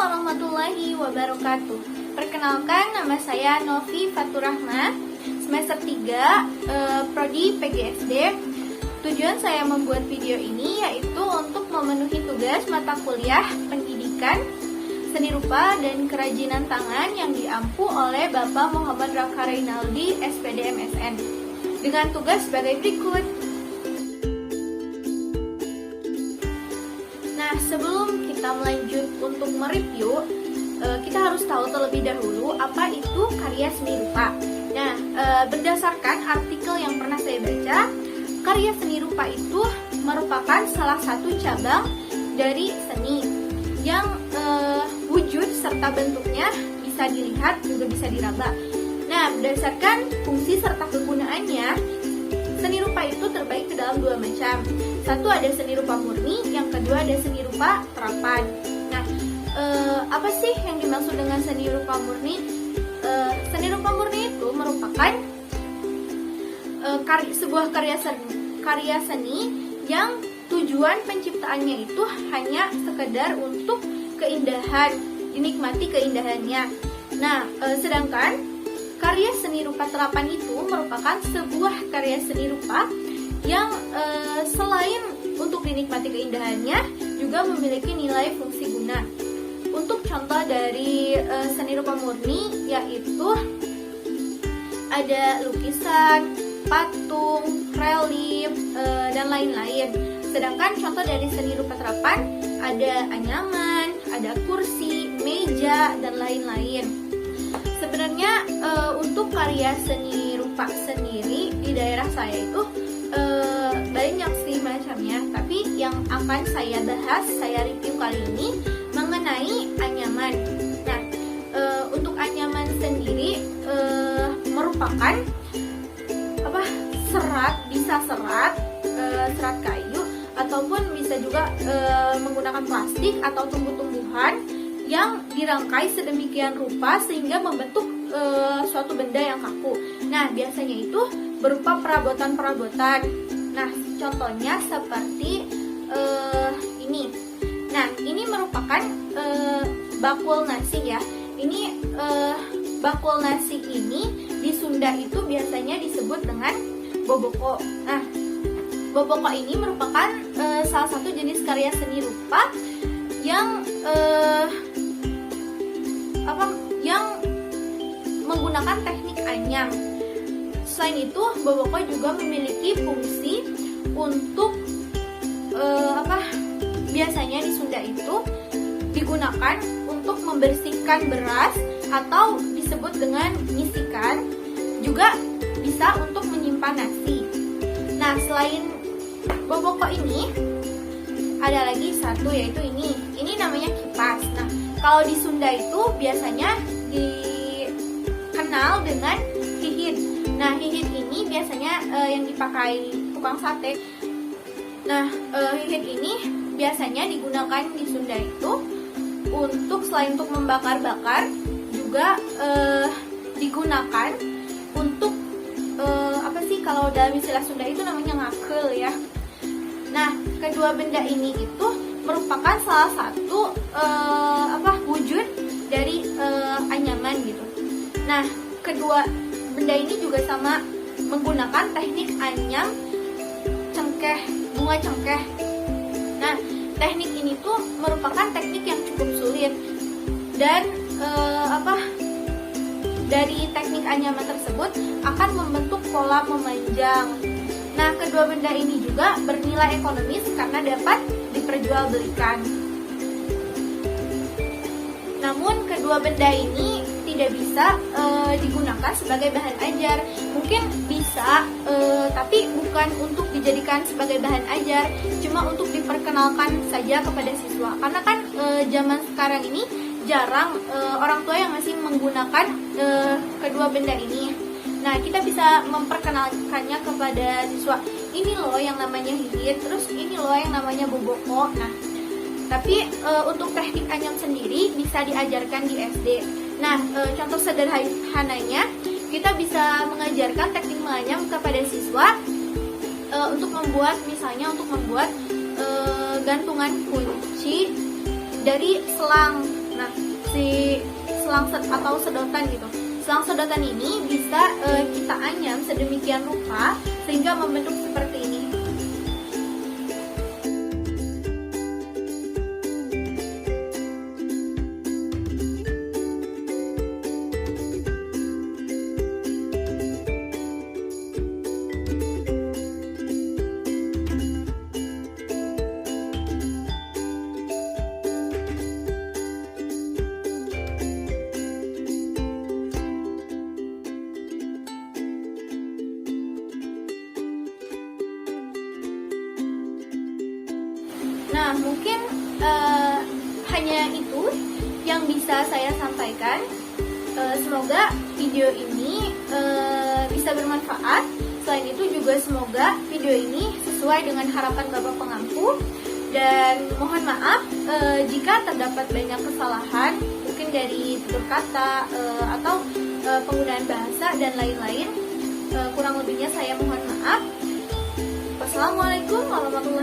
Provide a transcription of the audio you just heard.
warahmatullahi wabarakatuh. Perkenalkan, nama saya Novi Faturahma, semester 3, Prodi PGSD. Tujuan saya membuat video ini yaitu untuk memenuhi tugas mata kuliah pendidikan seni rupa dan kerajinan tangan yang diampu oleh Bapak Muhammad Raka Reynaldi, SPD MSN, dengan tugas sebagai berikut. Nah, sebelum kita melanjut untuk mereview, kita harus tahu terlebih dahulu apa itu karya seni rupa. Nah, berdasarkan artikel yang pernah saya baca, karya seni rupa itu merupakan salah satu cabang dari seni yang wujud serta bentuknya bisa dilihat juga bisa diraba. Nah, berdasarkan fungsi serta kegunaannya, seni rupa itu terbagi ke dalam dua macam. Satu ada seni rupa murni, yang kedua ada seni rupa terapan. Nah, apa sih yang dimaksud dengan seni rupa murni? Seni rupa murni itu merupakan sebuah karya seni yang tujuan penciptaannya itu hanya sekedar untuk keindahan, dinikmati keindahannya. Nah, sedangkan karya seni rupa terapan itu merupakan sebuah karya seni rupa yang selain untuk dinikmati keindahannya juga memiliki nilai fungsi guna. Untuk contoh dari seni rupa murni yaitu ada lukisan, patung, relief, dan lain-lain. Sedangkan contoh dari seni rupa terapan ada anyaman, ada kursi, meja, dan lain-lain. Sebenarnya untuk karya seni rupa sendiri di daerah saya itu banyak sih macamnya, tapi yang akan saya bahas, saya review kali ini mengenai anyaman. Nah, untuk anyaman sendiri merupakan serat, bisa serat kayu, ataupun bisa juga menggunakan plastik atau tumbuh-tumbuhan yang dirangkai sedemikian rupa sehingga membentuk suatu benda yang kaku. Nah, biasanya itu berupa perabotan-perabotan. Nah, contohnya seperti ini. Nah, ini merupakan bakul nasi ya. Ini bakul nasi ini di Sunda itu biasanya disebut dengan boboko. Nah, boboko ini merupakan salah satu jenis karya seni rupa yang menggunakan teknik anyam. Selain itu, boboko juga memiliki fungsi untuk biasanya di Sunda itu digunakan untuk membersihkan beras atau disebut dengan nyisikan, juga bisa untuk menyimpan nasi. Nah, selain boboko ini ada lagi satu yaitu ini. Ini namanya kipas. Nah, kalau di Sunda itu biasanya dikenal dengan hihit. Nah, hihit ini biasanya yang dipakai tukang sate. Nah, hihit ini biasanya digunakan di Sunda itu untuk selain untuk membakar-bakar, juga digunakan untuk kalau dalam istilah Sunda itu namanya ngakel ya. Nah, kedua benda ini itu merupakan salah satu wujud dari anyaman gitu. Nah, kedua benda ini juga sama menggunakan teknik anyam cengkeh, bunga cengkeh. Nah, teknik ini tuh merupakan teknik yang cukup sulit dan dari teknik anyaman tersebut akan membentuk pola memanjang. Nah, kedua benda ini juga bernilai ekonomis karena dapat diperjualbelikan. Namun, kedua benda ini tidak bisa digunakan sebagai bahan ajar. Mungkin bisa, tapi bukan untuk dijadikan sebagai bahan ajar, cuma untuk diperkenalkan saja kepada siswa. Karena kan zaman sekarang ini jarang orang tua yang masih menggunakan kedua benda ini. Nah, kita bisa memperkenalkannya kepada siswa. Ini loh yang namanya hihit, terus ini loh yang namanya boboko. Nah, tapi untuk teknik anyam sendiri bisa diajarkan di SD. Nah, contoh sederhananya, kita bisa mengajarkan teknik menganyam kepada siswa untuk membuat gantungan kunci dari selang. Nah, si atau sedotan gitu. Selang sedotan ini bisa kita anyam sedemikian rupa sehingga membentuk seperti ini. Nah, mungkin hanya itu yang bisa saya sampaikan. Semoga video ini bisa bermanfaat. Selain itu juga semoga video ini sesuai dengan harapan Bapak Pengampu. Dan mohon maaf jika terdapat banyak kesalahan, mungkin dari tutur kata atau penggunaan bahasa dan lain-lain. Kurang lebihnya saya mohon maaf. Wassalamualaikum warahmatullahi wabarakatuh.